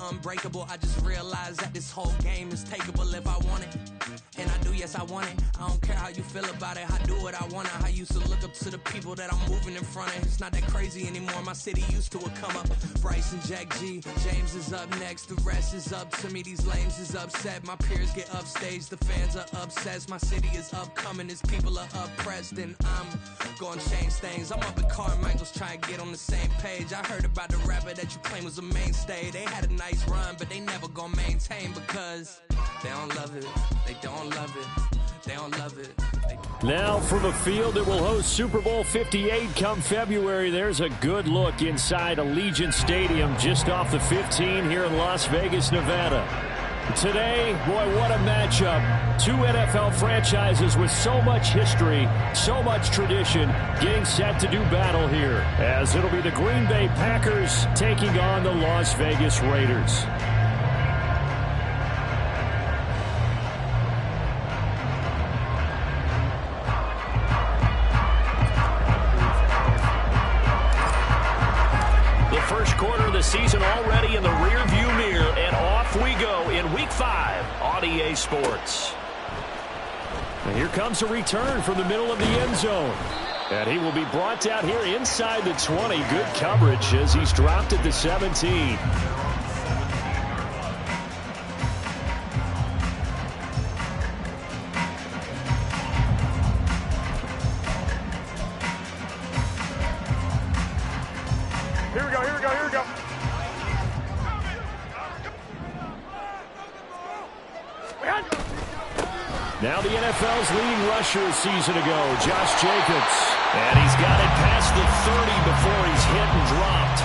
unbreakable. I just realized that this whole game is takeable if I want it. And I do, yes, I want it. I don't care how you feel about it. I do what I want. I used to look up to the people that I'm moving in front of. It's not that crazy anymore. My city used to come up. Bryce and Jack G. James is up next. The rest is up to me. These lames is upset. My peers get upstaged. The fans are obsessed. My city is upcoming. His people are oppressed. And I'm gonna change things. I'm up at Carmichael's trying to get on the same page. I heard about the rapper that you claim was a mainstay. They had a nice run, but they never gonna maintain because they don't love it. They don't love it. They don't love it. Now from a field that will host Super Bowl 58 come February, there's a good look inside Allegiant Stadium just off the 15 here in Las Vegas, Nevada. Today, boy, what a matchup. Two NFL franchises with so much history, so much tradition, getting set to do battle here, as it'll be the Green Bay Packers taking on the Las Vegas Raiders. Quarter of the season already in the rearview mirror, and off we go in Week 5 on EA Sports. And here comes a return from the middle of the end zone. And he will be brought down here inside the 20. Good coverage as he's dropped at the 17. Now the NFL's leading rusher a season ago, Josh Jacobs. And he's got it past the 30 before he's hit and dropped.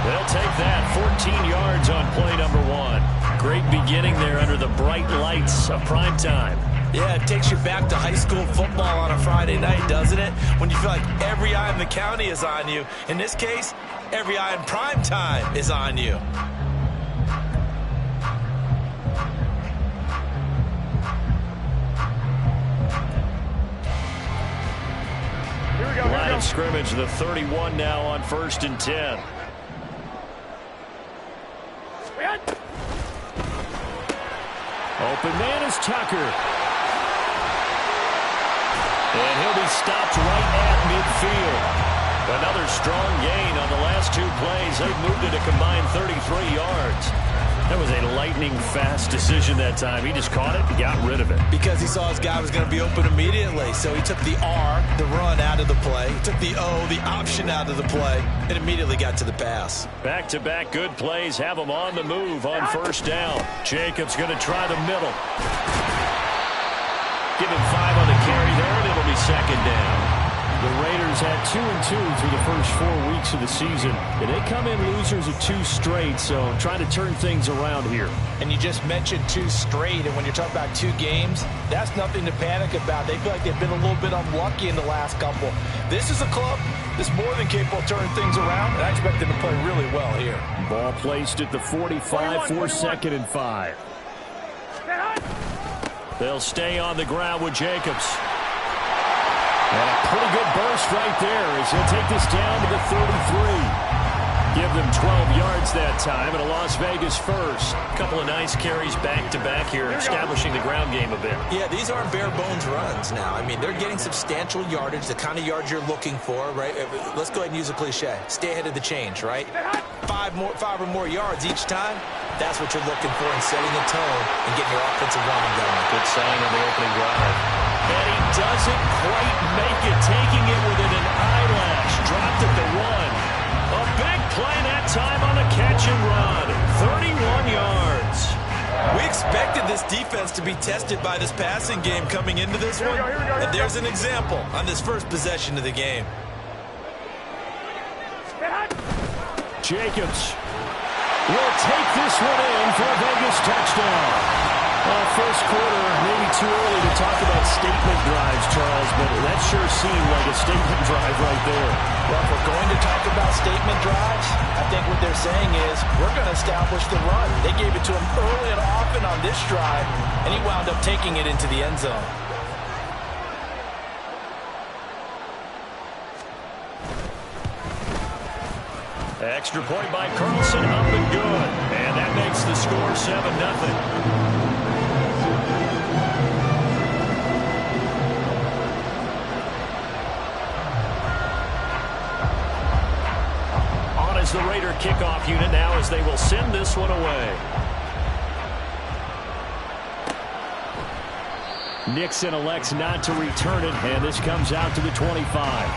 They'll take that, 14 yards on play number 1. Great beginning there under the bright lights of prime time. Yeah, it takes you back to high school football on a Friday night, doesn't it? When you feel like every eye in the county is on you. In this case, every eye in prime time is on you. Line of scrimmage, the 31 now on 1st and 10. Open man is Tucker. And he'll be stopped right at midfield. Another strong gain on the last 2 plays. They've moved it a combined 33 yards. That was a lightning-fast decision that time. He just caught it and got rid of it. Because he saw his guy was going to be open immediately. So he took the R, the run, out of the play. He took the O, the option, out of the play, and immediately got to the pass. Back-to-back good plays have him on the move on 1st down. Jacobs going to try the middle. Give him 5 on the carry there, and it'll be 2nd down. The Raiders had 2-2 through the first 4 weeks of the season, and they come in losers of 2 straight, so trying to turn things around here. And you just mentioned 2 straight, and when you're talking about 2 games, that's nothing to panic about. They feel like they've been a little bit unlucky in the last couple. This is a club that's more than capable of turning things around, and I expect them to play really well here. Ball placed at the 45 for 2nd and 5. They'll stay on the ground with Jacobs. And a pretty good burst right there as he'll take this down to the 33. Give them 12 yards that time and a Las Vegas first. A couple of nice carries back-to-back here, establishing the ground game a bit. Yeah, these aren't bare-bones runs now. I mean, they're getting substantial yardage, the kind of yards you're looking for, right? Let's go ahead and use a cliche. Stay ahead of the change, right? 5 or more yards each time. That's what you're looking for in setting the tone and getting your offensive line going. Good sign on the opening drive. And he doesn't quite make it, taking it within an eyelash. Dropped at the 1. A big play that time on a catch and run. 31 yards. We expected this defense to be tested by this passing game coming into this one. And there's an example on this first possession of the game. Jacobs will take this one in for a Vegas touchdown. First quarter, maybe too early to talk about statement drives, Charles, but that sure seemed like a statement drive right there. Well, if we're going to talk about statement drives, I think what they're saying is we're going to establish the run. They gave it to him early and often on this drive, and he wound up taking it into the end zone. Extra point by Carlson, up and good. And And that makes the score 7-0. The Raider kickoff unit now as they will send this one away. Nixon elects not to return it, and this comes out to the 25.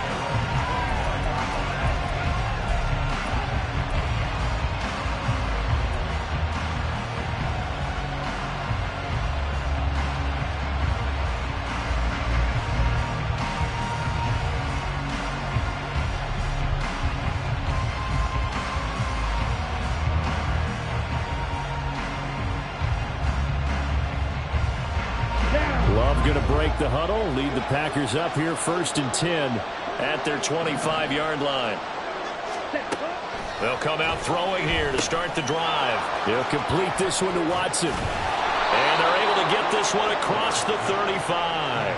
Going to break the huddle, lead the Packers up here 1st and 10 at their 25-yard line. They'll come out throwing here to start the drive. They'll complete this one to Watson. And they're able to get this one across the 35.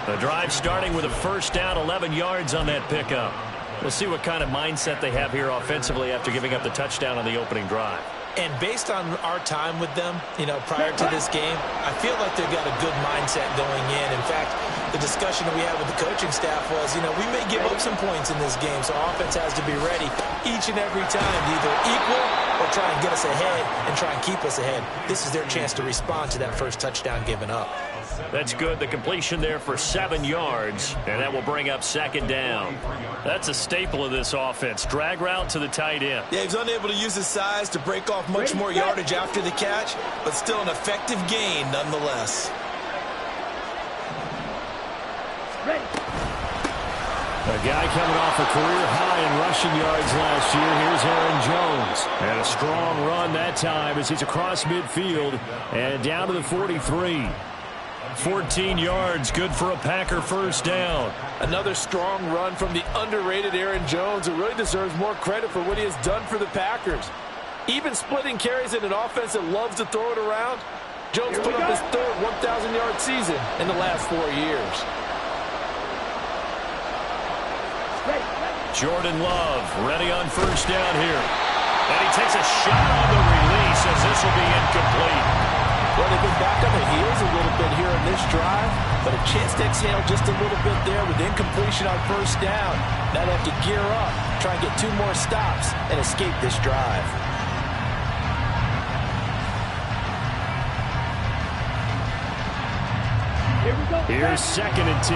The drive starting with a first down, 11 yards on that pickup. We'll see what kind of mindset they have here offensively after giving up the touchdown on the opening drive. And based on our time with them, prior to this game, I feel like they've got a good mindset going in. In fact, the discussion that we had with the coaching staff was, we may give up some points in this game, so offense has to be ready each and every time to either equal or try and get us ahead and try and keep us ahead. This is their chance to respond to that first touchdown given up. That's good. The completion there for 7 yards, and that will bring up 2nd down. That's a staple of this offense. Drag route to the tight end. Yeah, he's unable to use his size to break off much more yardage after the catch, but still an effective gain nonetheless. A guy coming off a career high in rushing yards last year. Here's Aaron Jones. And a strong run that time as he's across midfield and down to the 43. 14 yards, good for a Packer first down. Another strong run from the underrated Aaron Jones, who really deserves more credit for what he has done for the Packers. Even splitting carries in an offense that loves to throw it around, Jones put up his third 1,000-yard season in the last 4 years. Jordan Love ready on first down here. And he takes a shot on the release as this will be incomplete. Well, they've been back on their heels a little bit here in this drive, but a chance to exhale just a little bit there with incompletion on first down. Now they have to gear up, try and get 2 more stops, and escape this drive. Here we go. Here's 2nd and 10.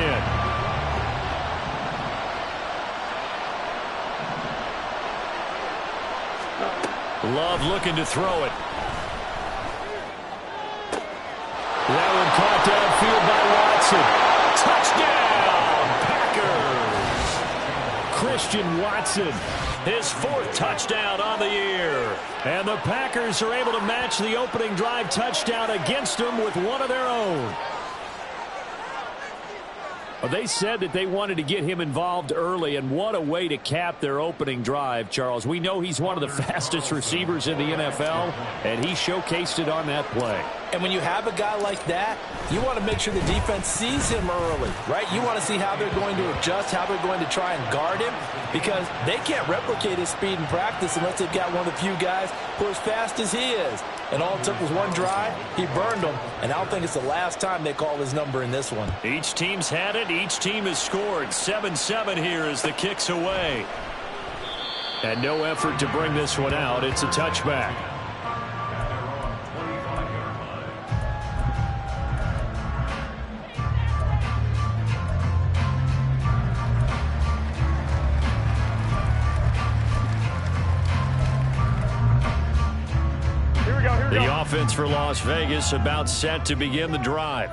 Love looking to throw it. That one caught downfield by Watson. Touchdown, Packers! Christian Watson, his 4th touchdown on the year. And the Packers are able to match the opening drive touchdown against them with one of their own. Well, they said that they wanted to get him involved early, and what a way to cap their opening drive, Charles. We know he's one of the fastest receivers in the NFL, and he showcased it on that play. And when you have a guy like that, you want to make sure the defense sees him early, right? You want to see how they're going to adjust, how they're going to try and guard him, because they can't replicate his speed in practice unless they've got one of the few guys who are as fast as he is. And all it took was one drive. He burned them, and I don't think it's the last time they call his number in this one. Each team's had it. Each team has scored. 7-7 here as the kick's away. And no effort to bring this one out. It's a touchback. The offense for Las Vegas about set to begin the drive.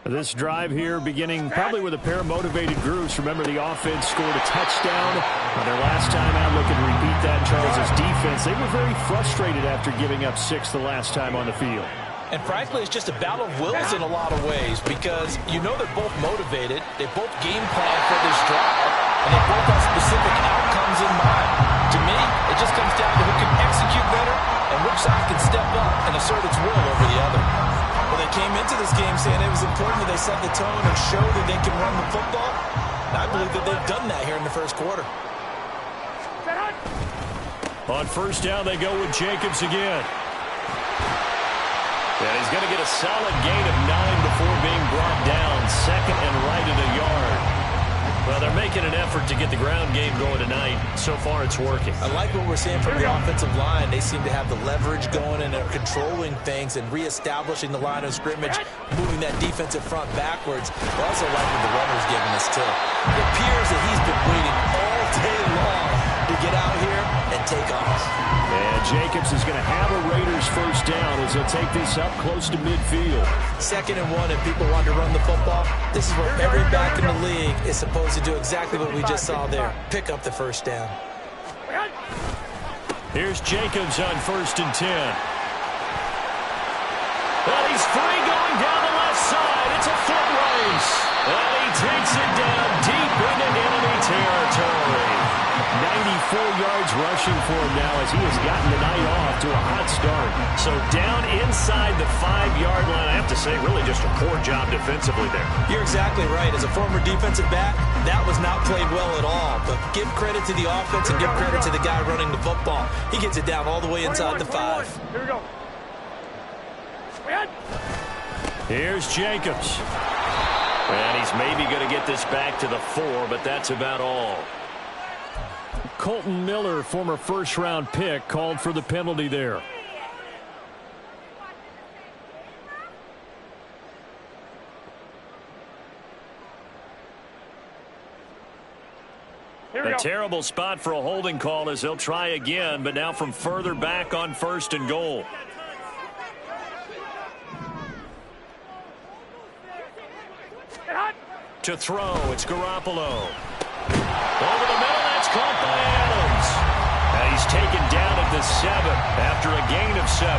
This drive here beginning probably with a pair of motivated groups. Remember, the offense scored a touchdown on their last time out. Looking to repeat that. Charles' defense, they were very frustrated after giving up 6 the last time on the field. And frankly, it's just a battle of wills in a lot of ways, because they're both motivated. They both game plan for this drive, and they both have specific outcomes in mind. To me, it just comes down to who can execute better and which side can step up and assert its will over the other. Well, they came into this game saying it was important that they set the tone and show that they can run the football. And I believe that they've done that here in the first quarter. On first down, they go with Jacobs again. And he's going to get a solid gain of 9 before being brought down. Second and right at a yard. Well, they're making an effort to get the ground game going tonight. So far, it's working. I like what we're seeing from the offensive line. They seem to have the leverage going and are controlling things and reestablishing the line of scrimmage, moving that defensive front backwards. I also like what the runner's giving us, too. It appears that he's been waiting all day long to get out here and take off. And Jacobs is going to have a Raiders first down as they'll take this up close to midfield. 2nd and 1, and people want to run the football. This is where every back in the league is supposed to do exactly what we just saw there. Pick up the first down. Here's Jacobs on 1st and 10. Well, he's free going down the left side. It's a foot race. And he takes it down deep into enemy territory. 94 yards rushing for him now as he has gotten the night off to a hot start. So down inside the 5-yard line. I have to say, really just a poor job defensively there. You're exactly right. As a former defensive back, that was not played well at all. But give credit to the offense and give credit to the guy running the football. He gets it down all the way inside the 5. Here we go. Here's Jacobs. And he's maybe going to get this back to the 4, but that's about all. Colton Miller, former first-round pick, called for the penalty there. A terrible spot for a holding call as they'll try again, but now from further back on 1st and goal. To throw, it's Garoppolo. Over the middle, that's caught by Adams. And he's taken down at the 7 after a gain of 7.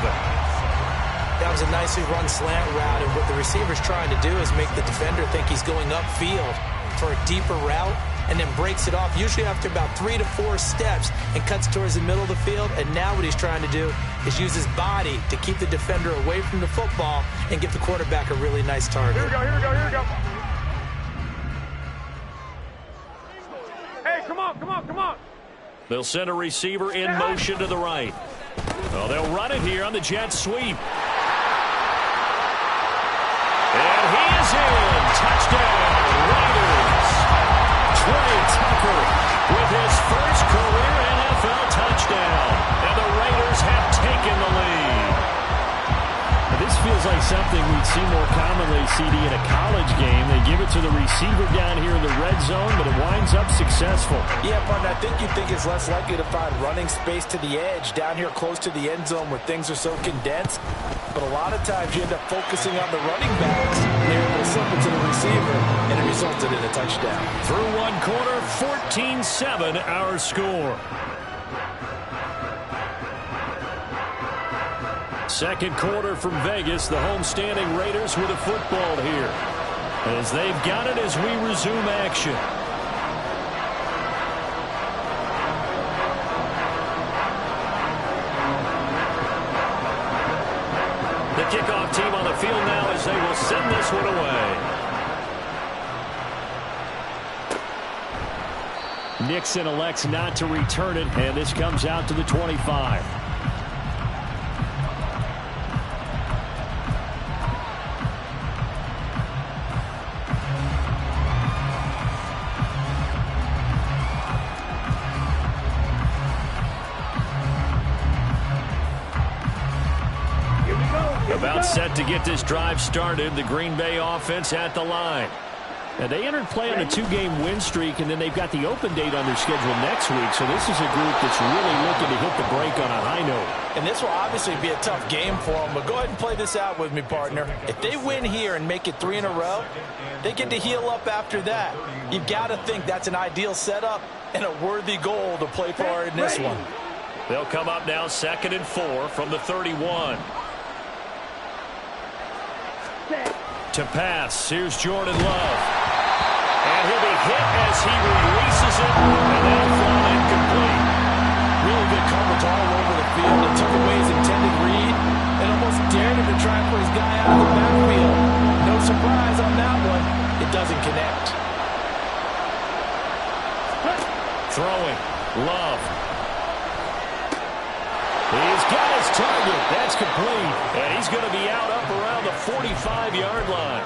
That was a nicely run slant route, and what the receiver's trying to do is make the defender think he's going upfield for a deeper route, and then breaks it off, usually after about 3 to 4 steps, and cuts towards the middle of the field. And now what he's trying to do is use his body to keep the defender away from the football and give the quarterback a really nice target. Here we go, here we go, here we go. Hey, come on, come on, come on. They'll send a receiver in motion to the right. Well, they'll run it here on the jet sweep. And he is in. Touchdown, Raiders. Trey Tucker with his first career NFL touchdown. And the Raiders have taken the lead. This feels like something we'd see more commonly, CD, in a college game. They give it to the receiver down here in the red zone, but it winds up successful. Yeah, partner, I think you'd think it's less likely to find running space to the edge down here close to the end zone where things are so condensed. But a lot of times you end up focusing on the running backs. They're able to slip it to the receiver, and it resulted in a touchdown. Through one quarter, 14-7 our score. Second quarter from Vegas, the homestanding Raiders with a football here. As they've got it as we resume action. The kickoff team on the field now as they will send this one away. Nixon elects not to return it, and this comes out to the 25. About set to get this drive started, the Green Bay offense at the line. Now, they entered play on a 2-game win streak, and then they've got the open date on their schedule next week, so this is a group that's really looking to hit the break on a high note. And this will obviously be a tough game for them, but go ahead and play this out with me, partner. If they win here and make it 3 in a row, they get to heal up after that. You've got to think that's an ideal setup and a worthy goal to play for in this one. They'll come up now 2nd and 4 from the 31. To pass, here's Jordan Love. And he'll be hit as he releases it, and that'll fall incomplete. Really good coverage all over the field. It took away his intended read and almost dared him to try and put his guy out of the backfield. No surprise on that one. It doesn't connect. Throwing, Love. He's got his target. That's complete. And he's going to be out up around the 45-yard line.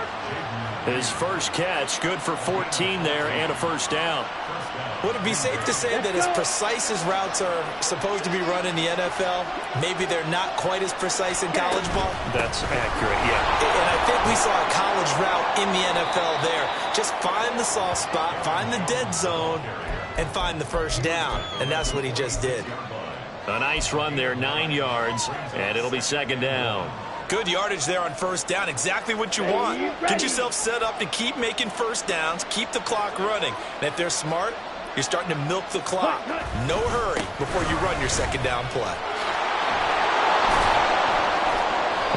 His first catch, good for 14 there and a first down. Would it be safe to say that as precise as routes are supposed to be run in the NFL, maybe they're not quite as precise in college ball? That's accurate, yeah. And I think we saw a college route in the NFL there. Just find the soft spot, find the dead zone, and find the first down. And that's what he just did. A nice run there, 9 yards, and it'll be second down. Good yardage there on first down. Exactly what you want. Get yourself set up to keep making first downs, keep the clock running. And if they're smart, you're starting to milk the clock. No hurry before you run your second down play.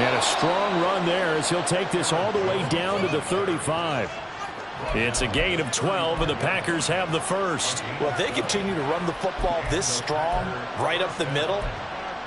And a strong run there as he'll take this all the way down to the 35. It's a gain of 12, and the Packers have the first. Well, if they continue to run the football this strong, right up the middle,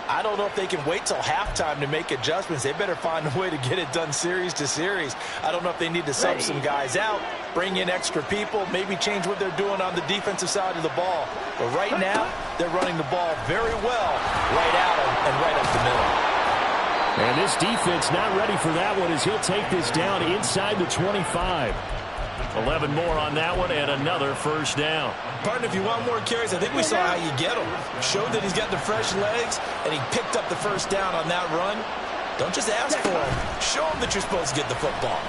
I don't know if they can wait till halftime to make adjustments. They better find a way to get it done series to series. I don't know if they need to sub some guys out, bring in extra people, maybe change what they're doing on the defensive side of the ball. But right now, they're running the ball very well right at them and right up the middle. And this defense not ready for that one as he'll take this down inside the 25. 11 more on that one and another first down. Partner, if you want more carries, I think we saw how you get them. Showed that he's got the fresh legs, and he picked up the first down on that run. Don't just ask for him. Show him that you're supposed to get the football.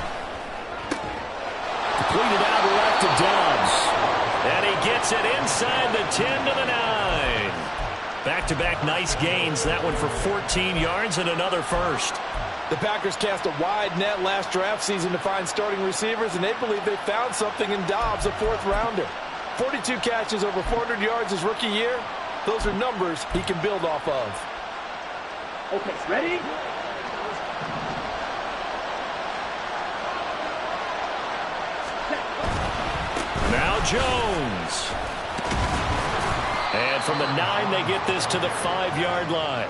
Completed out left to Dobbs. And he gets it inside the 10 to the 9. Back-to-back nice gains. That one for 14 yards and another first. The Packers cast a wide net last draft season to find starting receivers, and they believe they found something in Dobbs, a fourth-rounder. 42 catches, over 400 yards his rookie year. Those are numbers he can build off of. Okay, ready? Now Jones. And from the 9, they get this to the 5-yard line.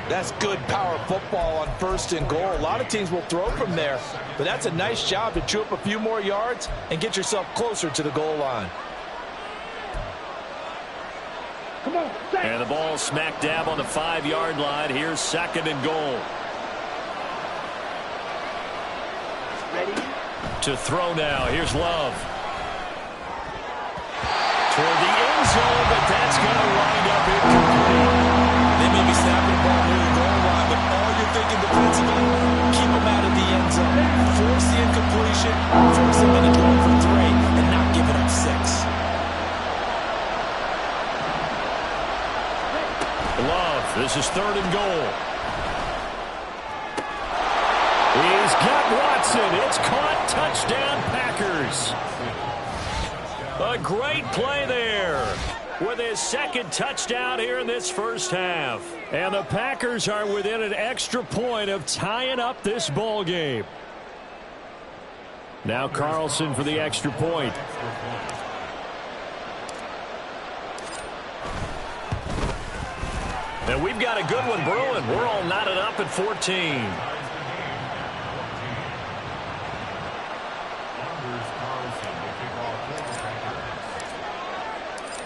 That's good power football on first and goal. A lot of teams will throw from there, but that's a nice job to chew up a few more yards and get yourself closer to the goal line. Come on, and the ball smack dab on the 5-yard line. Here's second and goal. ready? To throw now. Here's Love. Toward the end zone, but that's going to wind up incomplete. They may be snapping the ball near the goal line, but all you're thinking defensively, keep them out of the end zone. Force the incompletion, force them into going for 3, and not give it up 6. Love, this is third and goal. He's got Watson. It's caught. Touchdown, Packers. A great play there with his second touchdown here in this first half. And the Packers are within an extra point of tying up this ball game. Now Carlson for the extra point. And we've got a good one brewing. We're all knotted up at 14.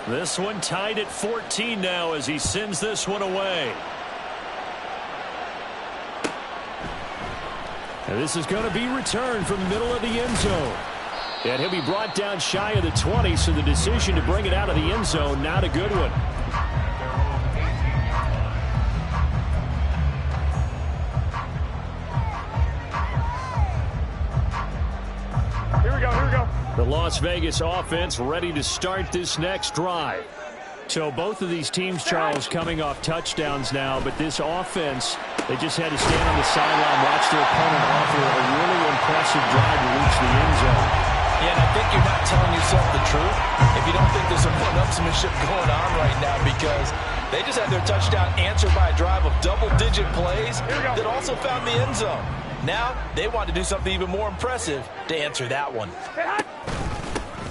This one tied at 14 now as he sends this one away. And this is going to be returned from the middle of the end zone. And he'll be brought down shy of the 20, so the decision to bring it out of the end zone, not a good one. Here we go. The Las Vegas offense ready to start this next drive. So both of these teams, Charles, coming off touchdowns now, but this offense, they just had to stand on the sideline, watch their opponent offer a really impressive drive to reach the end zone. Yeah, and I think you're not telling yourself the truth if you don't think there's some one-upsmanship going on right now, because they just had their touchdown answered by a drive of double-digit plays that also found the end zone. Now they want to do something even more impressive to answer that one.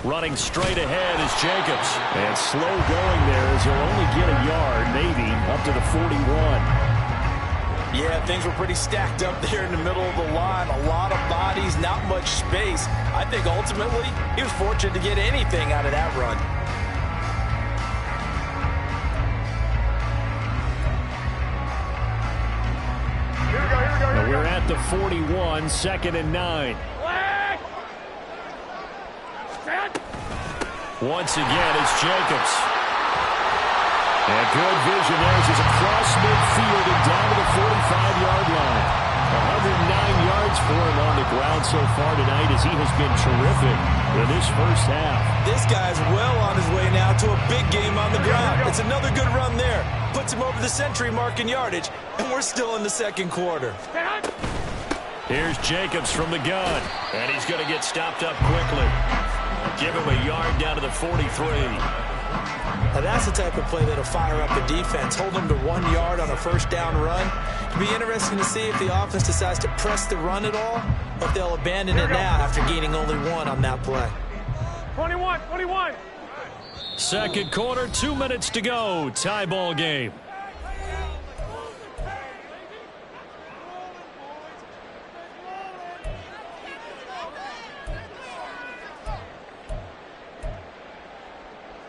Running straight ahead is Jacobs. And slow going there as he'll only get a yard, maybe, up to the 41. Yeah, things were pretty stacked up there in the middle of the line. A lot of bodies, not much space. I think ultimately he was fortunate to get anything out of that run. the 41, 2nd and 9. Once again, it's Jacobs. And good vision there as he's across midfield and down to the 45-yard line. 109 yards for him on the ground so far tonight as he has been terrific in this first half. This guy's well on his way now to a big game on the ground. It's another good run there. Puts him over the century mark in yardage, and we're still in the second quarter. Here's Jacobs from the gun, and he's going to get stopped up quickly. Give him a yard down to the 43. Now that's the type of play that'll fire up the defense. Hold them to 1 yard on a first down run. It'll be interesting to see if the offense decides to press the run at all, or if they'll abandon it now after gaining only 1 on that play. 21. Second quarter, 2 minutes to go. Tie ball game.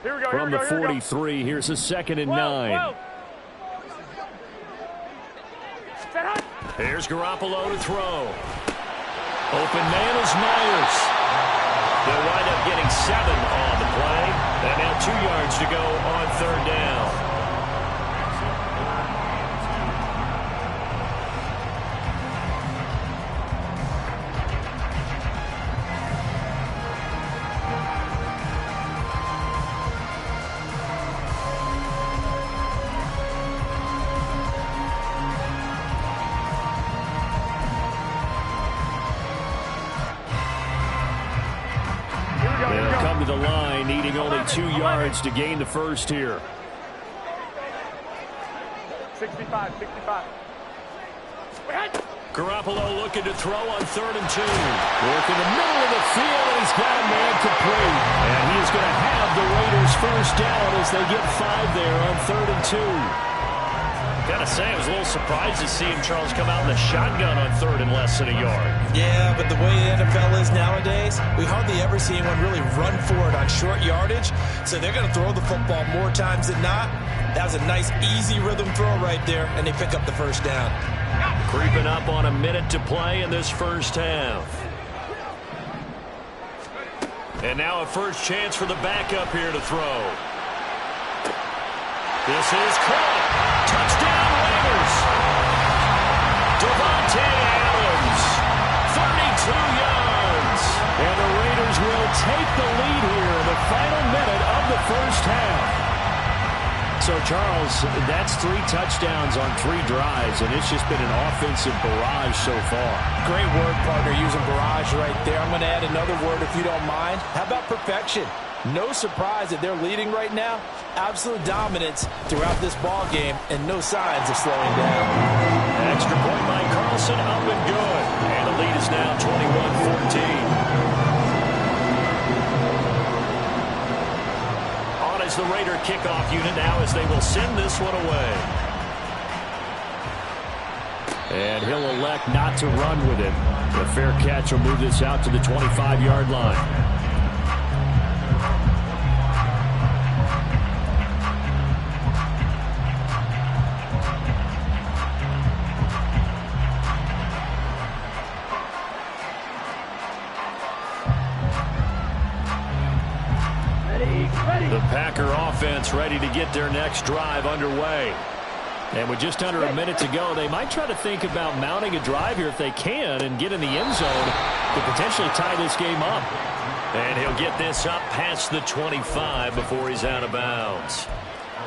Here we go. From the 43, here's a 2nd and 9. Here's Garoppolo to throw. Open man is Myers. They'll wind up getting 7 on the play. And now 2 yards to go on 3rd down. The line needing only 2 yards to gain the first here. 65. Garoppolo looking to throw on 3rd and 2. Work in the middle of the field, and he's got a man complete. And he is going to have the Raiders first down as they get 5 there on 3rd and 2. Gotta say, I was a little surprised to see him, Charles, come out in the shotgun on 3rd and less than a yard. Yeah, but the way the NFL is nowadays, we hardly ever see anyone really run for it on short yardage. So they're going to throw the football more times than not. That was a nice, easy rhythm throw right there, and they pick up the first down. Creeping up on a minute to play in this first half. And now a first chance for the backup here to throw. This is caught. Touchdown Raiders. Devontae Adams, 32 yards. And the Raiders will take the lead here in the final minute of the first half. So, Charles, that's 3 touchdowns on 3 drives, and it's just been an offensive barrage so far. Great word, partner, using barrage right there. I'm going to add another word if you don't mind. How about perfection? No surprise that they're leading right now. Absolute dominance throughout this ball game, and no signs of slowing down. Extra point by Carlson, up and good. And the lead is now 21-14. On is the Raider kickoff unit now as they will send this one away. And he'll elect not to run with it. The fair catch will move this out to the 25-yard line. The Packer offense ready to get their next drive underway. And with just under a minute to go, they might try to think about mounting a drive here if they can and get in the end zone to potentially tie this game up. And he'll get this up past the 25 before he's out of bounds.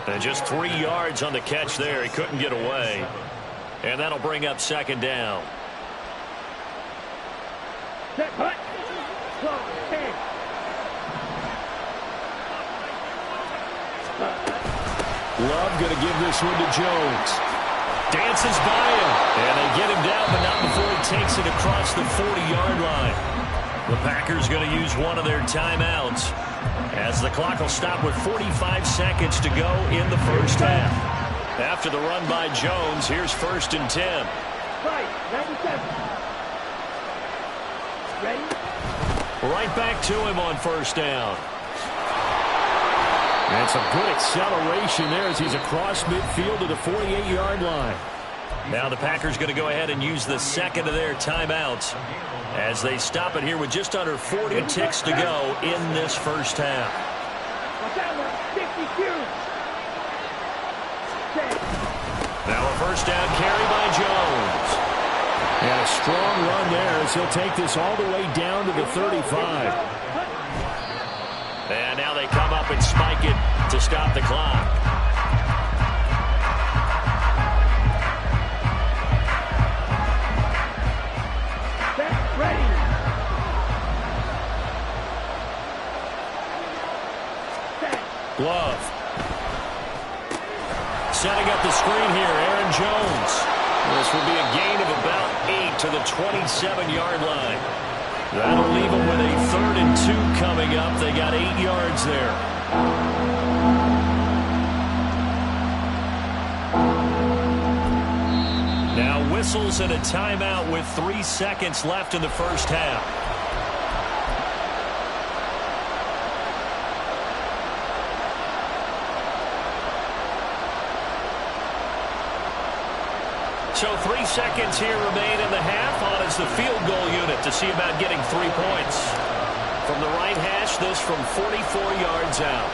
And just 3 yards on the catch there. He couldn't get away. And that'll bring up 2nd down. Love going to give this one to Jones. Dances by him. And they get him down, but not before he takes it across the 40-yard line. The Packers going to use one of their timeouts as the clock will stop with 45 seconds to go in the first half. After the run by Jones, here's 1st and 10. Right, 97. Ready? Right back to him on 1st down. And some good acceleration there as he's across midfield to the 48-yard line. Now the Packers going to go ahead and use the second of their timeouts as they stop it here with just under 40 ticks to go in this first half. Now a first down carry by Jones. And a strong run there as he'll take this all the way down to the 35. And now they come up and spike it to stop the clock. Glove. Setting up the screen here, Aaron Jones. This will be a gain of about 8 to the 27-yard line. That'll leave them with a 3rd and 2 coming up. They got 8 yards there. Now whistles and a timeout with 3 seconds left in the first half. So 3 seconds here remain in the half. On is the field goal unit to see about getting 3 points. From the right hash, this from 44 yards out.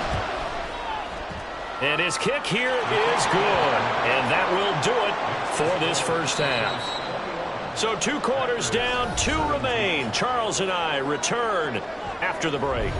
And his kick here is good. And that will do it for this first half. So 2 quarters down, 2 remain. Charles and I return after the break.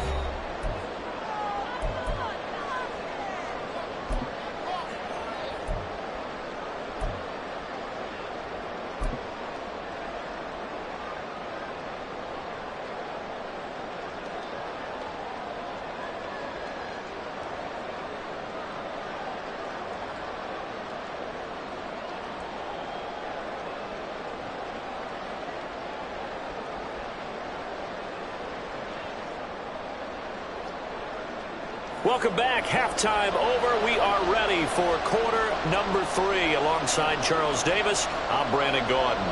Welcome back. Halftime over. We are ready for quarter number 3. Alongside Charles Davis, I'm Brandon Gordon.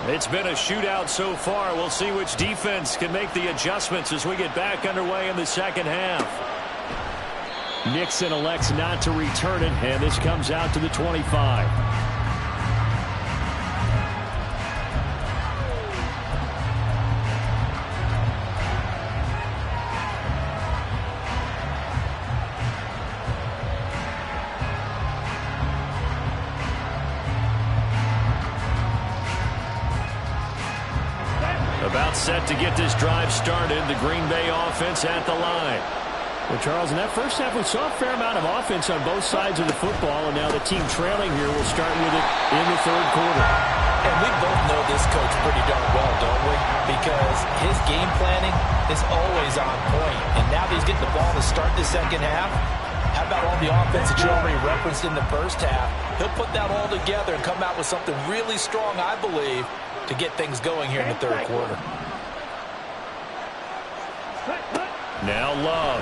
It's been a shootout so far. We'll see which defense can make the adjustments as we get back underway in the second half. Nixon elects not to return it, and this comes out to the 25. About set to get this drive started. The Green Bay offense at the line. Well, Charles, in that first half, we saw a fair amount of offense on both sides of the football, and now the team trailing here will start with it in the 3rd quarter. And we both know this coach pretty darn well, don't we? Because his game planning is always on point. And now that he's getting the ball to start the second half, how about all the offense that you already referenced in the first half? He'll put that all together and come out with something really strong, I believe, to get things going here in the 3rd quarter. Now Love.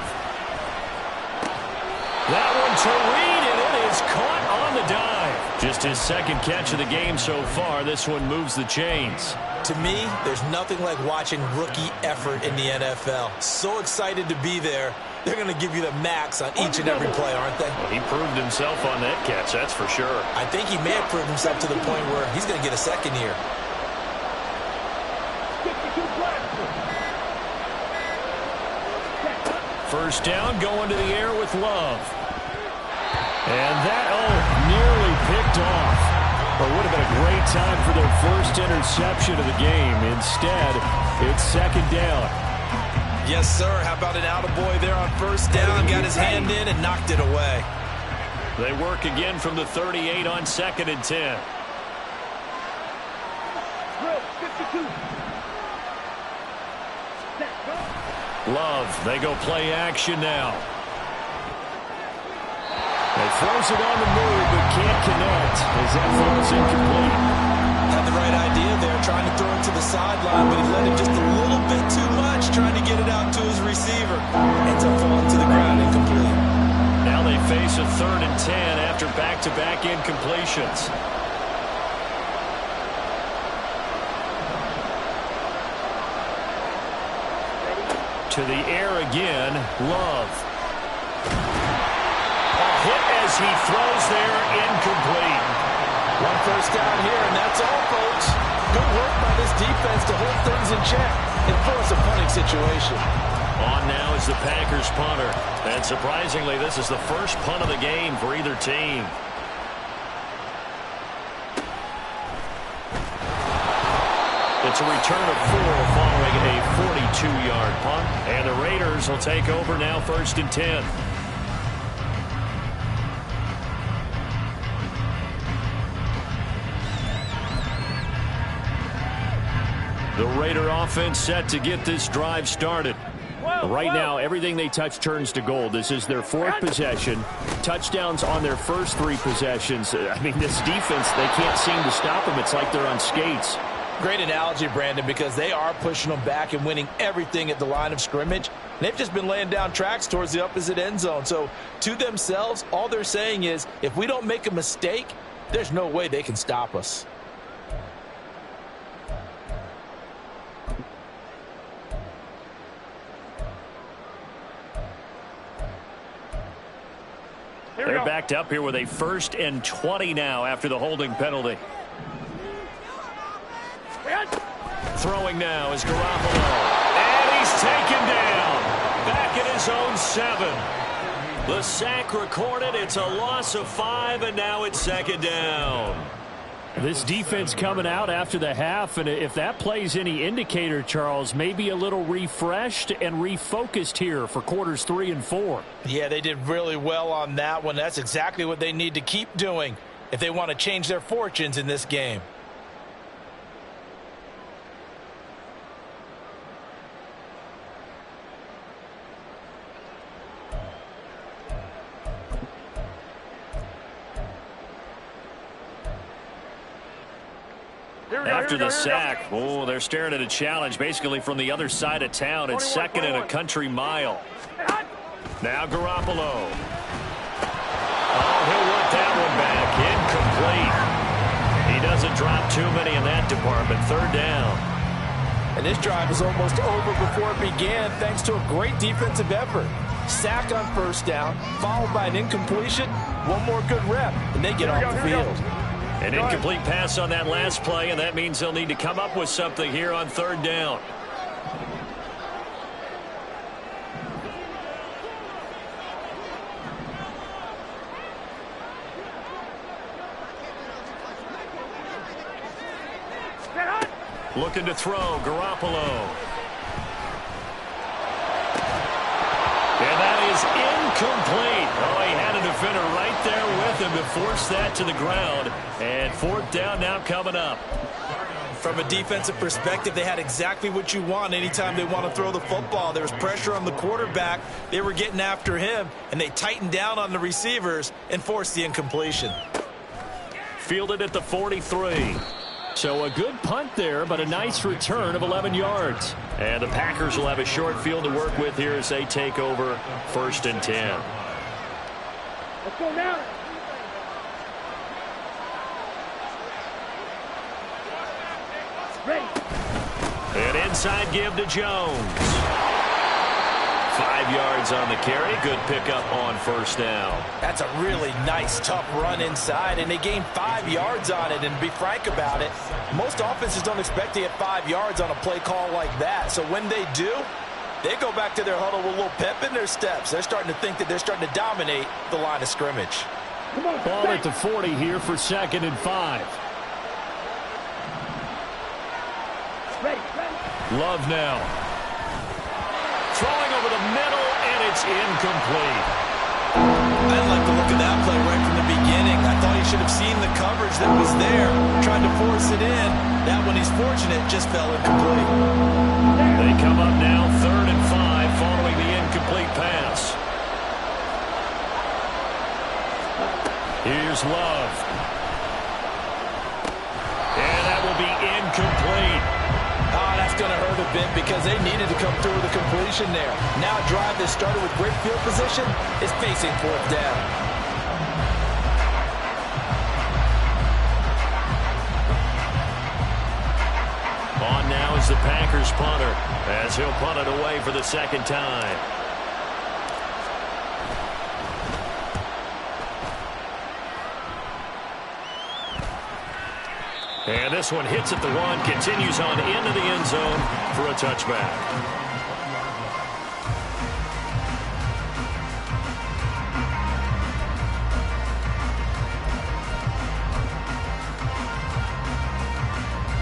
That one to Reed, and it is caught on the dive. Just his 2nd catch of the game so far. This one moves the chains. To me, there's nothing like watching rookie effort in the NFL. So excited to be there. They're going to give you the max on each and every play, aren't they? Well, he proved himself on that catch, that's for sure. I think he may have proved himself to the point where he's going to get a second here. First down, going to the air with Love. And that, nearly picked off. But would have been a great time for their first interception of the game. Instead, it's 2nd down. Yes, sir. How about an attaboy there on first down? Got his hand in and knocked it away. They work again from the 38 on 2nd and 10. Love, they go play action now. They throws it on the move, but can't connect as that throw is incomplete. Had the right idea there, trying to throw it to the sideline, but he let him just a little bit too much, trying to get it out to his receiver. Ends up falling to the ground incomplete. they face a 3rd and 10 after back-to-back incompletions. To the air again, Love. A hit as he throws there, incomplete. 1 first down here, and that's all, folks. Good work by this defense to hold things in check and force a punting situation. On now is the Packers punter. And surprisingly, this is the first punt of the game for either team. It's a return of 4 following a 42-yard punt. And the Raiders will take over now 1st and 10. The Raider offense set to get this drive started. Right now, everything they touch turns to gold. This is their 4th possession. Touchdowns on their first 3 possessions. I mean, this defense, they can't seem to stop them. It's like they're on skates. Great analogy, Brandon, because they are pushing them back and winning everything at the line of scrimmage. They've just been laying down tracks towards the opposite end zone. So to themselves, all they're saying is, if we don't make a mistake, there's no way they can stop us. They're backed up here with a 1st and 20 now after the holding penalty. Throwing now is Garoppolo. And he's taken down. Back at his own 7. The sack recorded. It's a loss of 5, and now it's 2nd down. This defense coming out after the half, and if that plays any indicator, Charles, maybe a little refreshed and refocused here for quarters 3 and 4. Yeah, they did really well on that one. That's exactly what they need to keep doing if they want to change their fortunes in this game. After the sack, oh, they're staring at a challenge basically from the other side of town. It's 2nd and a country mile. Now Garoppolo. Oh, he'll work that one back. Incomplete. He doesn't drop too many in that department. 3rd down. And this drive is almost over before it began thanks to a great defensive effort. Sack on 1st down, followed by an incompletion. One more good rep, and they get off the field. An incomplete pass on that last play, and that means they'll need to come up with something here on 3rd down. Looking to throw, Garoppolo. And that is incomplete. Oh, he had a defender right there with him to force that to the ground. And 4th down now coming up. From a defensive perspective, they had exactly what you want anytime they want to throw the football. There was pressure on the quarterback. They were getting after him, and they tightened down on the receivers and forced the incompletion. Fielded at the 43. So a good punt there, but a nice return of 11 yards. And the Packers will have a short field to work with here as they take over 1st and 10. Let's go now. Ready. An inside give to Jones. 5 yards on the carry. Good pickup on 1st down. That's a really nice, tough run inside, and they gained 5 yards on it. And to be frank about it, most offenses don't expect to get 5 yards on a play call like that. So when they do, they go back to their huddle with a little pep in their steps. They're starting to think that they're starting to dominate the line of scrimmage. Ball at the 40 here for 2nd and 5. Ready. Love now. Throwing over the middle, and it's incomplete. I didn't like the look of that play right from the beginning. I thought he should have seen the coverage that was there, tried to force it in. That one, he's fortunate, just fell incomplete. They come up now 3rd and 5 following the incomplete pass. Here's Love. And that will be incomplete. Oh, that's going to hurt a bit because they needed to come through with a completion there. Now a drive that started with great field position is facing fourth down. On now is the Packers punter as he'll punt it away for the second time. And this one hits at the one, continues on into the end zone for a touchback.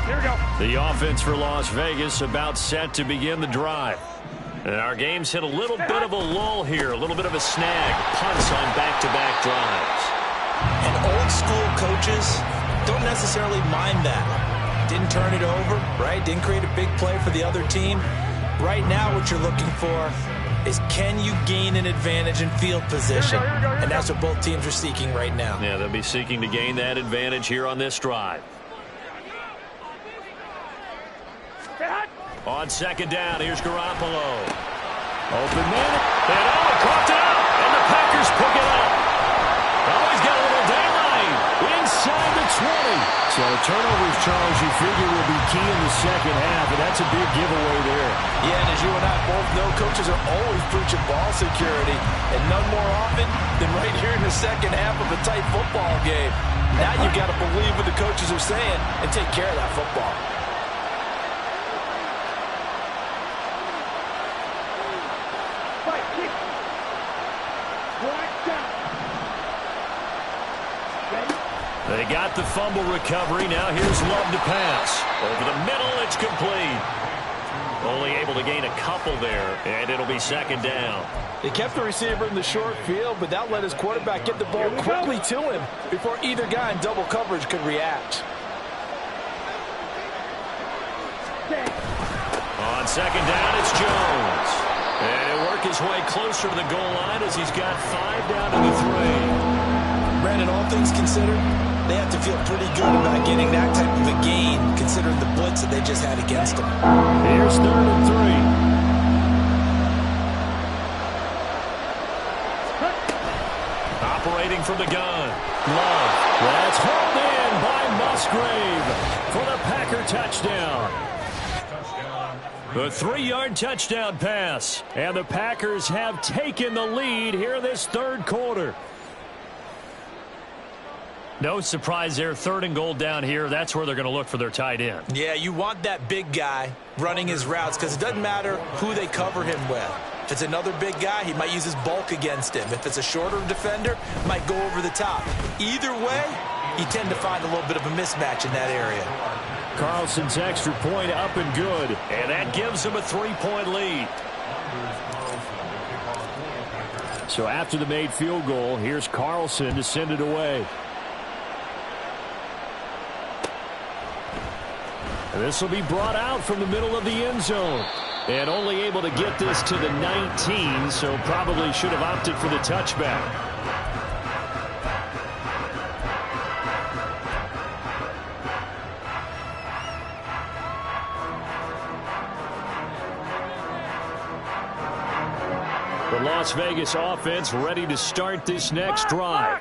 Here we go. The offense for Las Vegas about set to begin the drive. And our game's hit a little bit of a lull here, a little bit of a snag. Punts on back-to-back drives. And old school coaches don't necessarily mind that. Didn't turn it over, right? Didn't create a big play for the other team. Right now what you're looking for is, can you gain an advantage in field position? And that's what both teams are seeking right now. Yeah, they'll be seeking to gain that advantage here on this drive. On second down, here's Garoppolo. Open man, and caught it up, and the Packers pick it up. Oh, he's got a little daylight inside the 20. So turnovers, Charles, you figure will be key in the second half, and that's a big giveaway there. Yeah, and as you and I both know, coaches are always preaching ball security, and none more often than right here in the second half of a tight football game. Now you've got to believe what the coaches are saying and take care of that football. They got the fumble recovery. Now here's Love to pass. Over the middle, it's complete. Only able to gain a couple there, and it'll be second down. They kept the receiver in the short field, but that let his quarterback get the ball quickly to him before either guy in double coverage could react. On second down, it's Jones. And he'll work his way closer to the goal line as he's got 5 down to the 3. Brandon, all things considered, they have to feel pretty good about getting that type of a gain, considering the blitz that they just had against them. Here's 3rd and 3. Operating from the gun. Love. That's hauled in by Musgrave for the Packer touchdown. The 3-yard touchdown pass. And the Packers have taken the lead here this third quarter. No surprise there. 3rd and goal down here. That's where they're going to look for their tight end. Yeah, you want that big guy running his routes because it doesn't matter who they cover him with. If it's another big guy, he might use his bulk against him. If it's a shorter defender, might go over the top. Either way, you tend to find a little bit of a mismatch in that area. Carlson's extra point up and good. And that gives them a 3-point lead. So after the made field goal, here's Carlson to send it away. And this will be brought out from the middle of the end zone. And only able to get this to the 19, so probably should have opted for the touchback. The Las Vegas offense ready to start this next drive.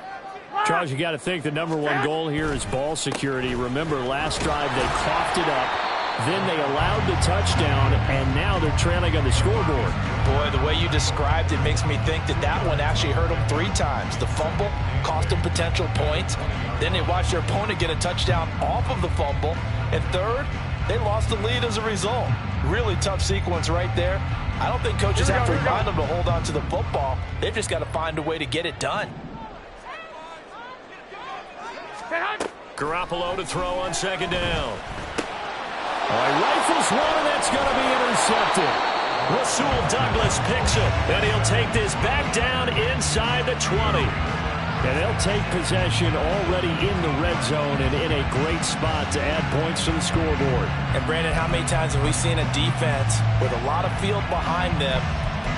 Charles, you got to think the #1 goal here is ball security. Remember, last drive they coughed it up, then they allowed the touchdown, and now they're trailing on the scoreboard. Boy, the way you described it makes me think that that one actually hurt them 3 times. The fumble cost them potential points. Then they watched their opponent get a touchdown off of the fumble. And third, they lost the lead as a result. Really tough sequence right there. I don't think coaches have to remind them to hold on to the football. They've just got to find a way to get it done. Garoppolo to throw on second down. Rifles one, and that's going to be intercepted. Rasul Douglas picks it, and he'll take this back down inside the 20. And they'll take possession already in the red zone and in a great spot to add points to the scoreboard. And Brandon, how many times have we seen a defense with a lot of field behind them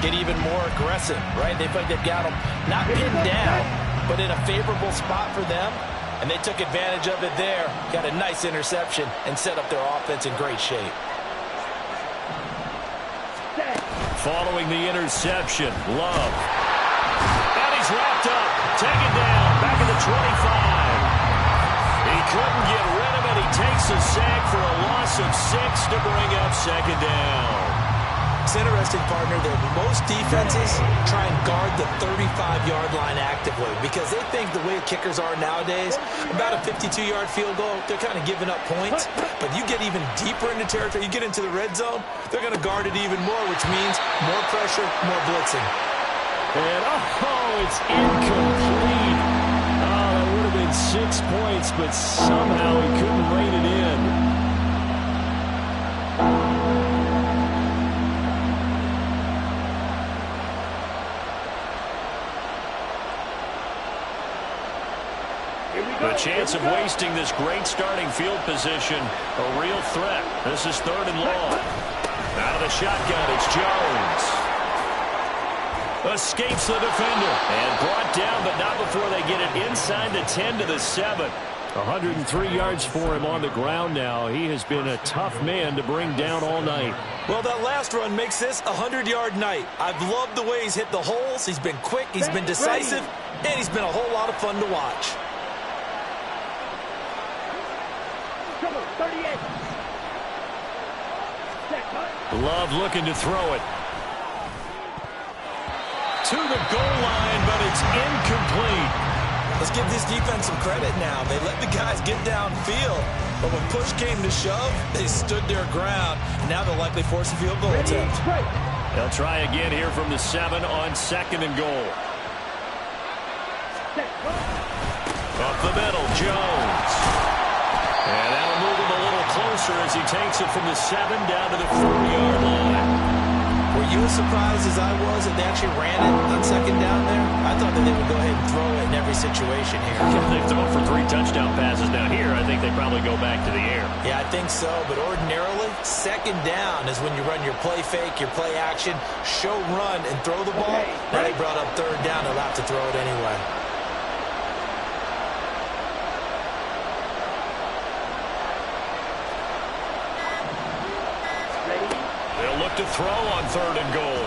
get even more aggressive, right? They feel like they've got them not pinned down, but in a favorable spot for them. And they took advantage of it there. Got a nice interception and set up their offense in great shape. following the interception. Love. And he's wrapped up. Taken down. Back at the 25. He couldn't get rid of it. He takes a sack for a loss of 6 to bring up second down. It's interesting, partner, that most defenses try and guard the 35-yard line actively because they think the way kickers are nowadays, about a 52-yard field goal, they're kind of giving up points. But you get even deeper into territory, you get into the red zone, they're going to guard it even more, which means more pressure, more blitzing. And, it's incomplete. Oh, that would have been 6 points, but somehow he couldn't rein it in. The chance of wasting this great starting field position, a real threat. This is 3rd and long. Out of the shotgun, it's Jones. Escapes the defender. And brought down, but not before they get it inside the 10 to the 7. 103 yards for him on the ground now. He has been a tough man to bring down all night. Well, that last run makes this a 100-yard night. I've loved the way he's hit the holes. He's been quick, he's been decisive, and he's been a whole lot of fun to watch. 38. Love looking to throw it. To the goal line, but it's incomplete. Let's give this defense some credit now. They let the guys get downfield, but when push came to shove, they stood their ground. Now they'll likely force a field goal attempt. They'll try again here from the 7 on 2nd and goal. Up the middle, Jones. And that'll move him a little closer as he takes it from the 7 down to the 4-yard line. Were you as surprised as I was that they actually ran it on 2nd down there? I thought that they would go ahead and throw it in every situation here. They've thrown for 3 touchdown passes down here. I think they probably go back to the air. Yeah, I think so. But ordinarily, 2nd down is when you run your play fake, your play action, show run, and throw the ball. Now they brought up 3rd down. They'll have to throw it anyway. To throw on 3rd and goal.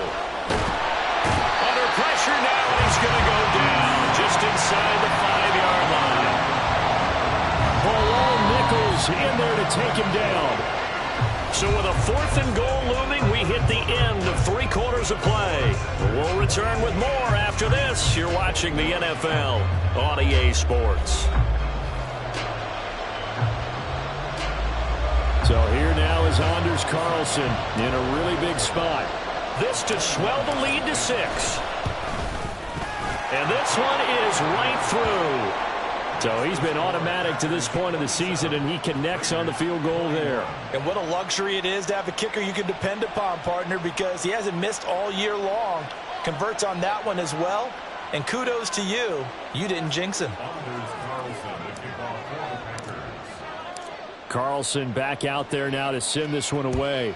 Under pressure now, and he's going to go down just inside the 5-yard line. Malone Nichols in there to take him down. So with a 4th and goal looming, we hit the end of 3 quarters of play. We'll return with more after this. You're watching the NFL on EA Sports. So here now is Anders Carlson in a really big spot. This to swell the lead to 6. And this one is right through. So he's been automatic to this point of the season, and he connects on the field goal there. And what a luxury it is to have a kicker you can depend upon, partner, because he hasn't missed all year long. Converts on that one as well. And kudos to you. You didn't jinx him. Carlson back out there now to send this one away.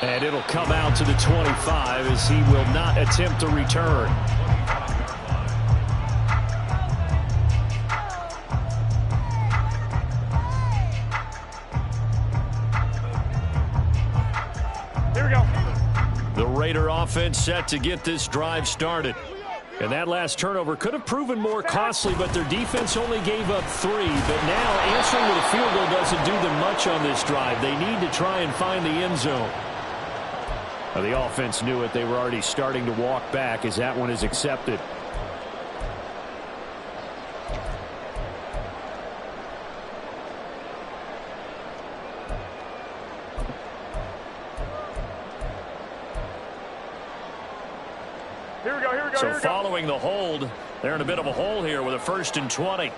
And it'll come out to the 25 as he will not attempt to return. Here we go. The Raider offense set to get this drive started. And that last turnover could have proven more costly, but their defense only gave up 3. But now answering with a field goal doesn't do them much on this drive. They need to try and find the end zone. Well, the offense knew it. They were already starting to walk back as that one is accepted. Here we go, here we go, So here we go. following the hold, they're in a bit of a hole here with a 1st and 20.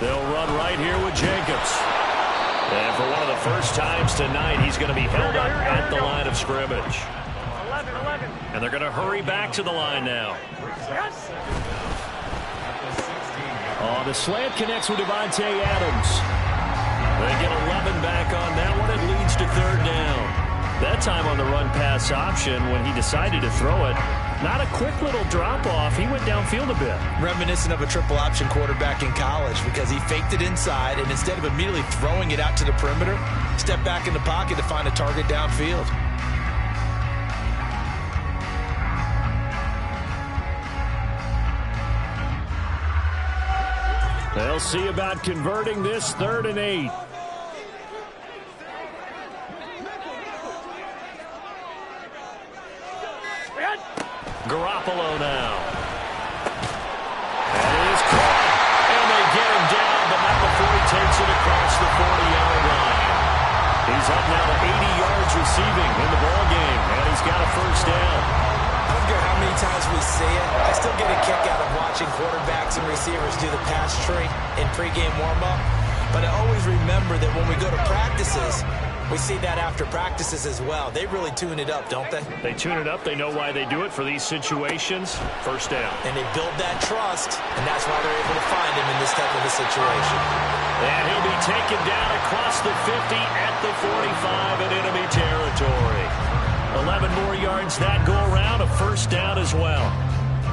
They'll run right here with Jacobs. And for one of the first times tonight, he's going to be held up at the line of scrimmage. 11. And they're going to hurry back to the line now. Yes. Oh, the slant connects with Devontae Adams. They get 11 back on that one. It leads to 3rd down. That time on the run-pass option, when he decided to throw it, not a quick little drop-off. He went downfield a bit. Reminiscent of a triple option quarterback in college because he faked it inside, and instead of immediately throwing it out to the perimeter, stepped back in the pocket to find a target downfield. They'll see about converting this 3rd and 8. Garoppolo now. That is caught. And they get him down, but not before he takes it across the 40-yard line. He's up now to 80 yards receiving in the ballgame, and he's got a first down. I don't care how many times we see it. I still get a kick out of watching quarterbacks and receivers do the pass tree in pregame warm-up. But I always remember that when we go to practices, we see that after practices as well. They really tune it up, don't they? They tune it up. They know why they do it for these situations. First down. And they build that trust, and that's why they're able to find him in this type of a situation. And he'll be taken down across the 50 at the 45 in enemy territory. 11 more yards that go around, a first down as well.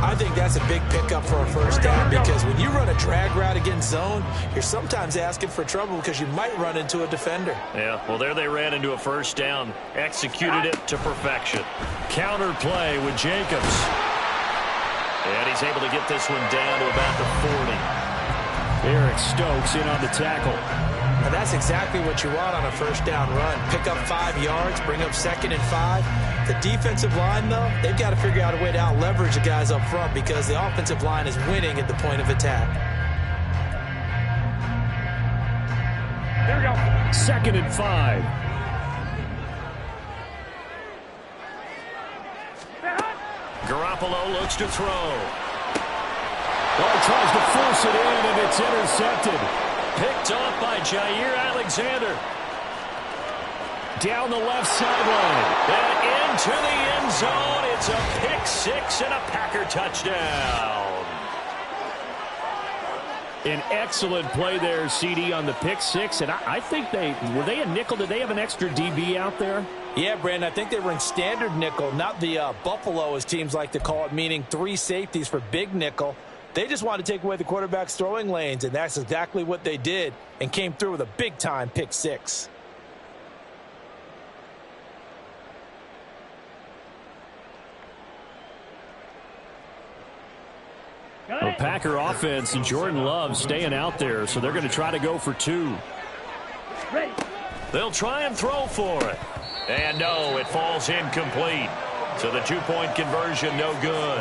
I think that's a big pickup for a first down because when you run a drag route against zone, you're sometimes asking for trouble because you might run into a defender. Yeah, well, there they ran into a first down, executed it to perfection. Counter play with Jacobs. And he's able to get this one down to about the 40. Eric Stokes in on the tackle. Now that's exactly what you want on a first down run. Pick up 5 yards, bring up 2nd and 5. The defensive line, though, they've got to figure out a way to out-leverage the guys up front because the offensive line is winning at the point of attack. Here we go. 2nd and 5. Garoppolo looks to throw. Well, tries to force it in, and it's intercepted. Picked off by Jair Alexander. Down the left sideline. And into the end zone. It's a pick 6 and a Packer touchdown. An excellent play there, CD, on the pick 6. And I think were they a nickel? Did they have an extra DB out there? Yeah, Brandon, I think they were in standard nickel, not the Buffalo, as teams like to call it, meaning 3 safeties for big nickel. They just wanted to take away the quarterback's throwing lanes, and that's exactly what they did and came through with a big-time pick 6. The Packer offense and Jordan Love staying out there, so they're going to try to go for 2. They'll try and throw for it. And no, it falls incomplete. So the 2-point conversion, no good.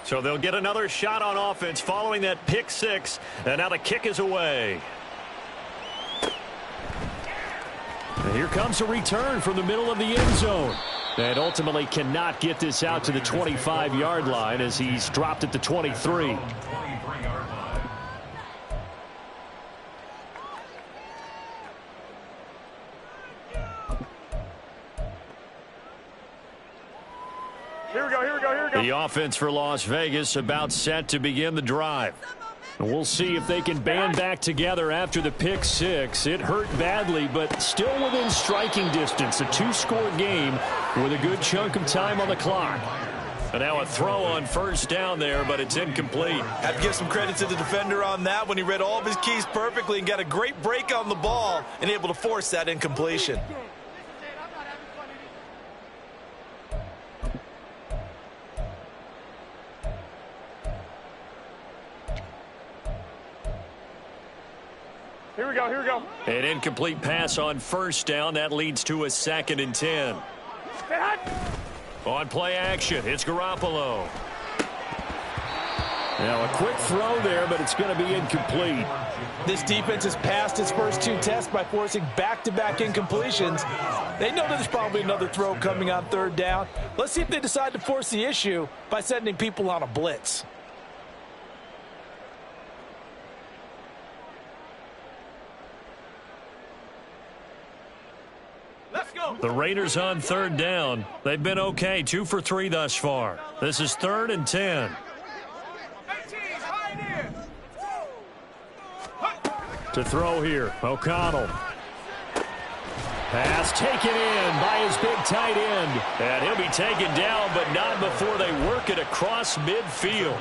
So they'll get another shot on offense following that pick 6, and now the kick is away. And here comes a return from the middle of the end zone. And ultimately cannot get this out to the 25-yard line as he's dropped at the 23. Here we go, here we go, here we go. The offense for Las Vegas about set to begin the drive. And we'll see if they can band back together after the pick 6. It hurt badly, but still within striking distance. A 2-score game with a good chunk of time on the clock. And now a throw on first down there, but it's incomplete. Have to give some credit to the defender on that when he read all of his keys perfectly and got a great break on the ball and able to force that incompletion. Here we go, here we go. An incomplete pass on first down. That leads to a 2nd and 10. On play action, it's Garoppolo. Now a quick throw there, but it's going to be incomplete. This defense has passed its first 2 tests by forcing back-to-back incompletions. They know there's probably another throw coming on 3rd down. Let's see if they decide to force the issue by sending people on a blitz. The Raiders on third down. They've been okay, 2 for 3 thus far. This is 3rd and 10. To throw here, O'Connell. Pass taken in by his big tight end. And he'll be taken down, but not before they work it across midfield.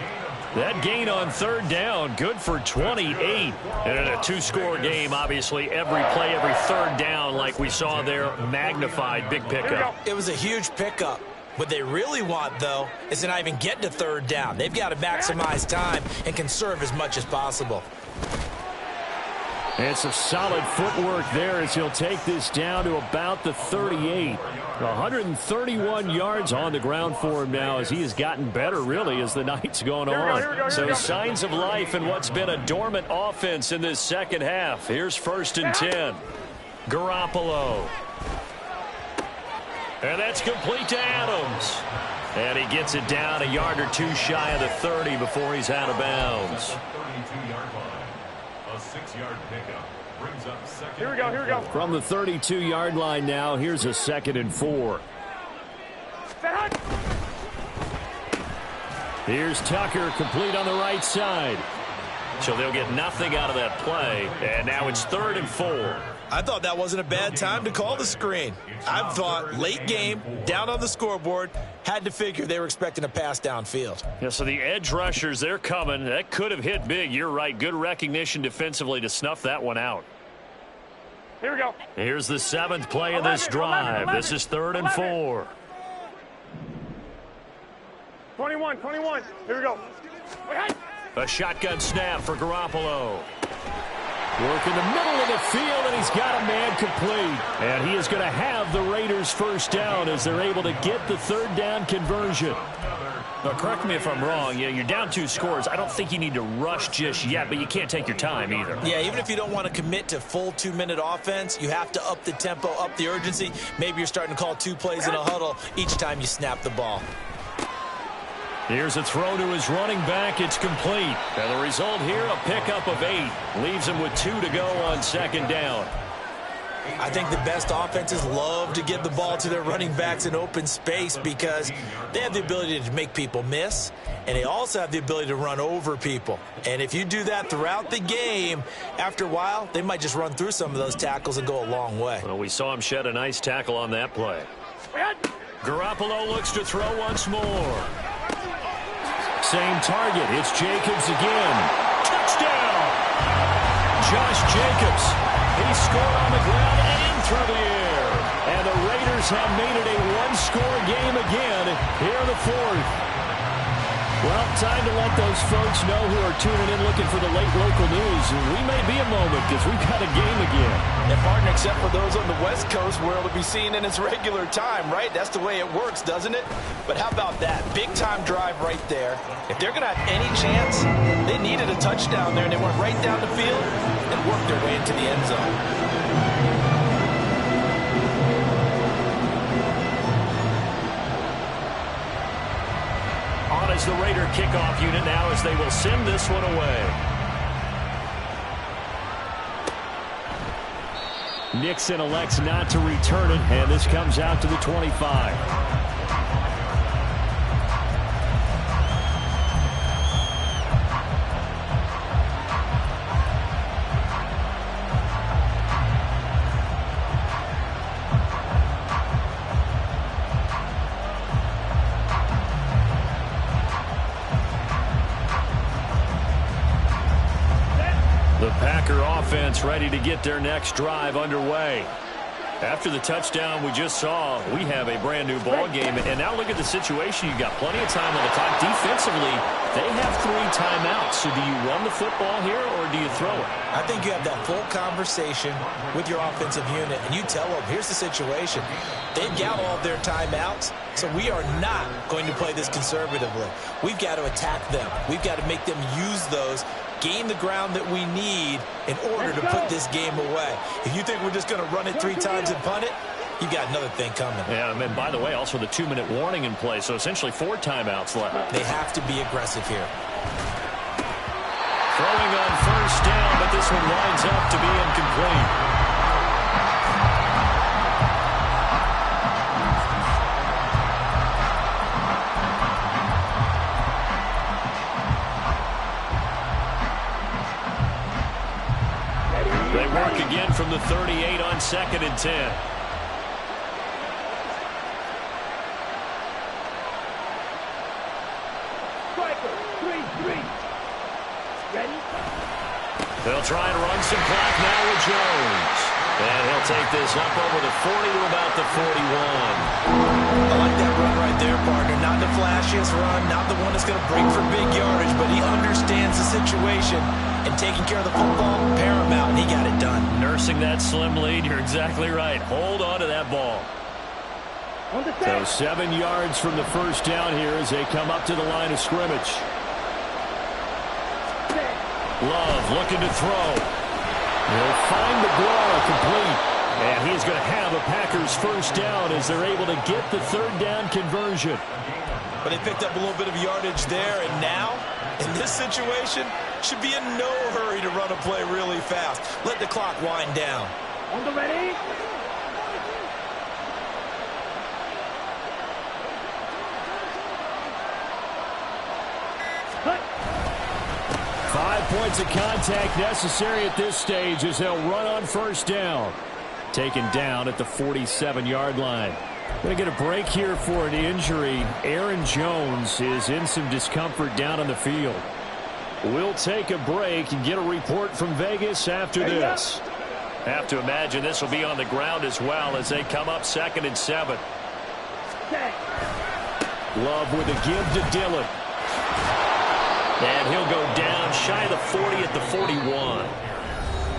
That gain on third down, good for 28. And in a 2-score game, obviously, every play, every third down, like we saw there, magnified, big pickup. It was a huge pickup. What they really want, though, is to not even get to third down. They've got to maximize time and conserve as much as possible. And some solid footwork there as he'll take this down to about the 38. 131 yards on the ground for him now as he has gotten better, really, as the night's gone on. So signs of life in what's been a dormant offense in this second half. Here's 1st and 10. Garoppolo. And that's complete to Adams. And he gets it down a yard or 2 shy of the 30 before he's out of bounds. Here we go. From the 32-yard line now, here's a 2nd and 4. Here's Tucker, complete on the right side. So they'll get nothing out of that play, and now it's 3rd and 4. I thought that wasn't a bad time to call the screen. I thought late game, down on the scoreboard, had to figure they were expecting a pass downfield. Yeah, so the edge rushers, they're coming. That could have hit big. You're right. Good recognition defensively to snuff that one out. Here we go. Here's the 7th play of this drive. This is 3rd and 4. 21. Here we go. A shotgun snap for Garoppolo. Work in the middle of the field, and he's got a man complete. And he is going to have the Raiders first down as they're able to get the 3rd down conversion. Now, correct me if I'm wrong. You're down 2 scores. I don't think you need to rush just yet, but you can't take your time either. Yeah, even if you don't want to commit to full 2-minute offense, you have to up the tempo, up the urgency. Maybe you're starting to call 2 plays in a huddle each time you snap the ball. Here's a throw to his running back. It's complete. And the result here, a pickup of 8. Leaves him with 2 to go on 2nd down. I think the best offenses love to give the ball to their running backs in open space because they have the ability to make people miss, and they also have the ability to run over people. And if you do that throughout the game, after a while, they might just run through some of those tackles and go a long way. Well, we saw him shed a nice tackle on that play. Garoppolo looks to throw once more. Same target. It's Jacobs again. Touchdown! Josh Jacobs. He scored on the ground and through the air. And the Raiders have made it a 1-score game again here in the 4th. Well, time to let those folks know who are tuning in looking for the late local news. We may be a moment because we've got a game again. And Martin, except for those on the West Coast where it'll be seen in its regular time, right? That's the way it works, doesn't it? But how about that? Big-time drive right there. If they're going to have any chance, they needed a touchdown there, and they went right down the field and worked their way into the end zone. As the Raider kickoff unit now as they will send this one away. Nixon elects not to return it, and this comes out to the 25. Offense ready to get their next drive underway. After the touchdown we just saw, we have a brand new ball game. And now look at the situation. You've got plenty of time on the clock. Defensively, they have 3 timeouts. So do you run the football here or do you throw it? I think you have that full conversation with your offensive unit, and you tell them, here's the situation. They've got all of their timeouts, so we are not going to play this conservatively. We've got to attack them. We've got to make them use those, gain the ground that we need in order to put this game away. If you think we're just going to run it 3 times and punt it, you got another thing coming. Yeah, and by the way, also the 2-minute warning in play, so essentially 4 timeouts left. They have to be aggressive here. Throwing on first down, but this one winds up to be incomplete. 2nd and 10. Striker, 3-3. Ready? They'll try and run some clock now with Jones. And he'll take this up over the 40 to about the 41. I like that run right there, partner. Not the flashiest run, not the one that's going to break for big yardage, but he understands the situation, and taking care of the football, paramount, and he got it done. Nursing that slim lead, you're exactly right. Hold on to that ball. So 7 yards from the first down here as they come up to the line of scrimmage. Love looking to throw. He'll find the ball complete. And he's going to have a Packers first down as they're able to get the 3rd down conversion. But they picked up a little bit of yardage there, and now, in this situation, should be in no hurry to run a play really fast. Let the clock wind down. On the ready? 5 points of contact necessary at this stage as they'll run on first down. Taken down at the 47-yard line. Going to get a break here for an injury. Aaron Jones is in some discomfort down on the field. We'll take a break and get a report from Vegas after this. Have to imagine this will be on the ground as well as they come up 2nd and 7. Love with a give to Dillon. And he'll go down shy of the 40 at the 41.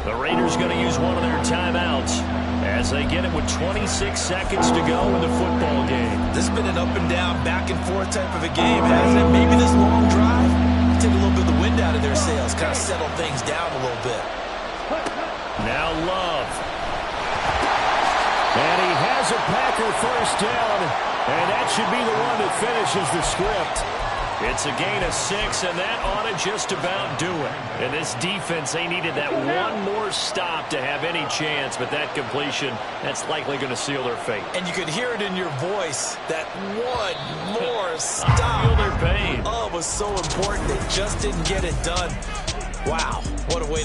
The Raiders going to use one of their timeouts as they get it with 26 seconds to go in the football game. This has been an up and down, back and forth type of a game, hasn't it? Maybe this long drive take a little bit of the wind out of their sails, kind of settle things down a little bit. Now Love. And he has a Packer first down, and that should be the one that finishes the script. It's a gain of 6, and that ought to just about do it. And this defense, they needed that one more stop to have any chance, but that completion, that's likely going to seal their fate. And you could hear it in your voice, that one more stop. Feel their pain. Oh, it was so important. They just didn't get it done. Wow, what a way.